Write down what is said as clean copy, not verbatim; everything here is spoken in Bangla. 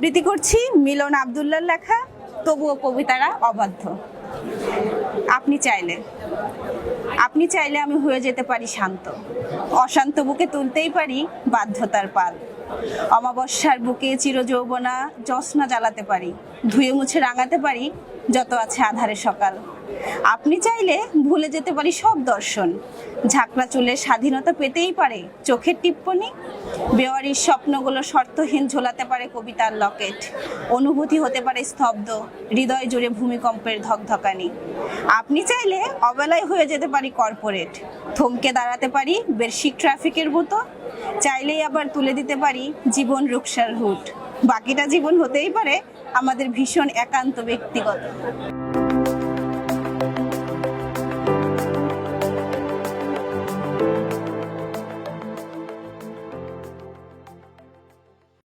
আবৃত্তি করছি মিলন আব্দুল্লাহর লেখা তবুও কবিতারা অবাধ্য। আপনি চাইলে আমি হয়ে যেতে পারি শান্ত, অশান্ত বুকে তুলতেই পারি বাধ্যতার পাল। অমাবস্যার বুকে চিরযৌবনা জ্যোৎস্না জ্বালাতে পারি, ধুয়ে মুছে রাঙাতে পারি যত আছে আধারে সকাল। আপনি চাইলে ভুলে যেতে পারি সব দর্শন, ঝাঁকড়া চুলে স্বাধীনতা পেতেই পারে চোখের টিপ্পনি। বেওয়ারির স্বপ্নগুলো শর্তহীন ঝোলাতে পারে কবিতার লকেট, অনুভূতি হতে পারে স্তব্ধ, হৃদয় জুড়ে ভূমিকম্পের ধকধকানি। আপনি চাইলে অবেলায় হয়ে যেতে পারি কর্পোরেট, থমকে দাঁড়াতে পারি বেশিক ট্রাফিকের মতো। চাইলেই আবার তুলে দিতে পারি জীবন রুকসার হুট, বাকিটা জীবন হতেই পারে আমাদের ভীষণ একান্ত ব্যক্তিগত।